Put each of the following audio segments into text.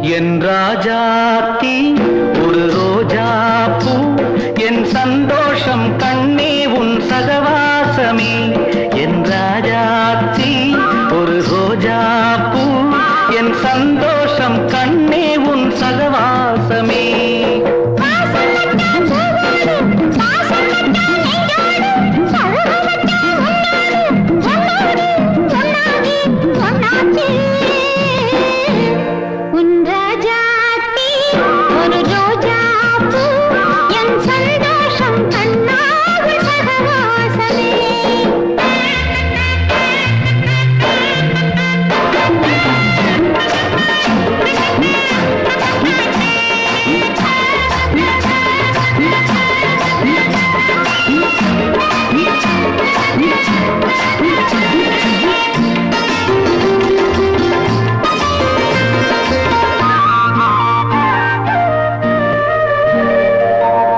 என் ராஜாத்தி ஒரு ரோஜா பூ என் சந்தோஷம் கண்ணே உன் சகவாசமே என் ராஜாத்தி ஒரு ரோஜா பூ என் சந்தோஷம் கண்ணே உன் சகவாசமே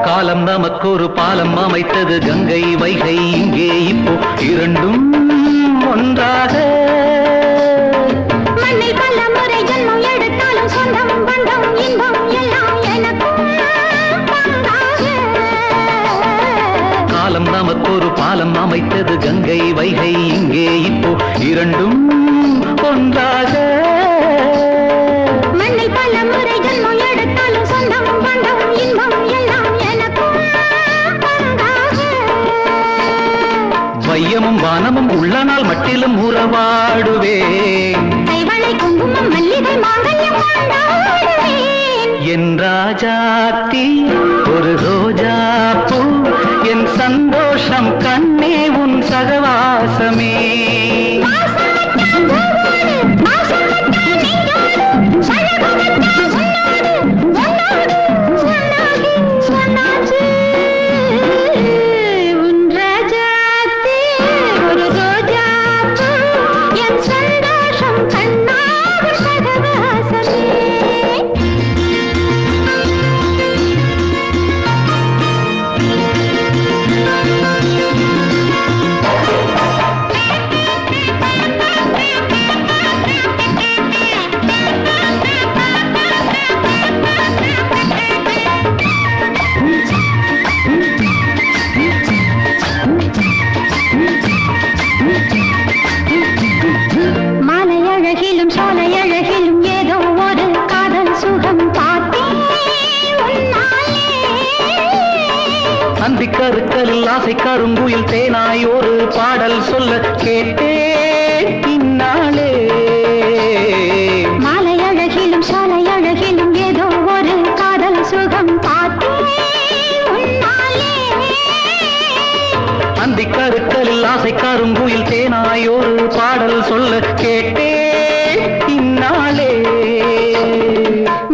காலம் நமக்கு ஒரு பாலம் அமைத்தது கங்கை வைகை இங்கே இப்போ இரண்டும் ஒன்றாக மண்ணை பல முறை ஜன்மம் எடுத்தாலும் சொந்தம் பந்தம் இன்பம் எல்லாம் எனக்கும் காலம் நமக்கு ஒரு பாலம் அமைத்தது கங்கை வைகை இங்கே இப்போ இரண்டும் ஒன்றாக மண்ணை பல முறை ஜன்மம் எடுத்தாலும் சொந்தம் பந்தம் இன்பம் எல்லாம் வையமும் வானமும் உள்ள நாள் மட்டிலும் உறவாடுவேன் கைவளை குங்குமம் மல்லிகை மாங்கல்யம் கொண்டாடுவேன் என் ராஜாத்தி ஒரு ரோஜா பூ என் சந்தோஷம் கண்ணே உன் சகவாசமே அந்திக்கருக்கலில் ஆசை கருங்குயில் தேனாய் ஒரு பாடல் சொல்ல கேட்டேன் இந்நாளே மாலை அழகிலும் சாலை அழகிலும் ஏதோ ஒரு காதல் சுகம் பார்த்தேன் அந்திக்கருக்கலில் ஆசை கருங்குயில் தேனாய் ஒரு பாடல் சொல்ல கேட்டேன் இந்நாளே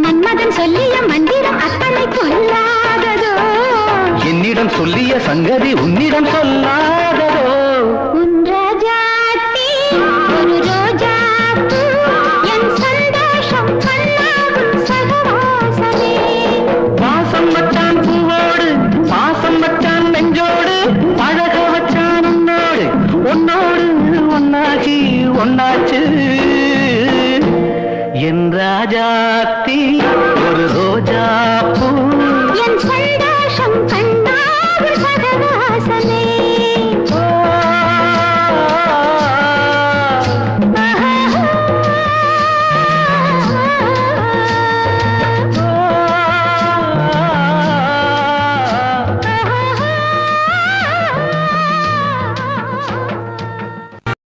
மன்மதன் சொல்லிய மந்திரம் அத்தனை கொள்ளாததோ என்னிடம் சொல்லிய சங்கதி உன்னிடம் சொல்லாததோ உன் ராஜாத்தி ஒரு ரோஜா பூ என் சந்தோஷம் கண்ணாகும் சகவாசமே வாசம் வச்சான் பூவோடு பாசம் வச்சான் நெஞ்சோடு அழக வச்சான் உன்னோடு உன்னோடு ஒன்னாகி ஒன்னாச்சு என் ராஜாத்தி ஒரு ரோஜா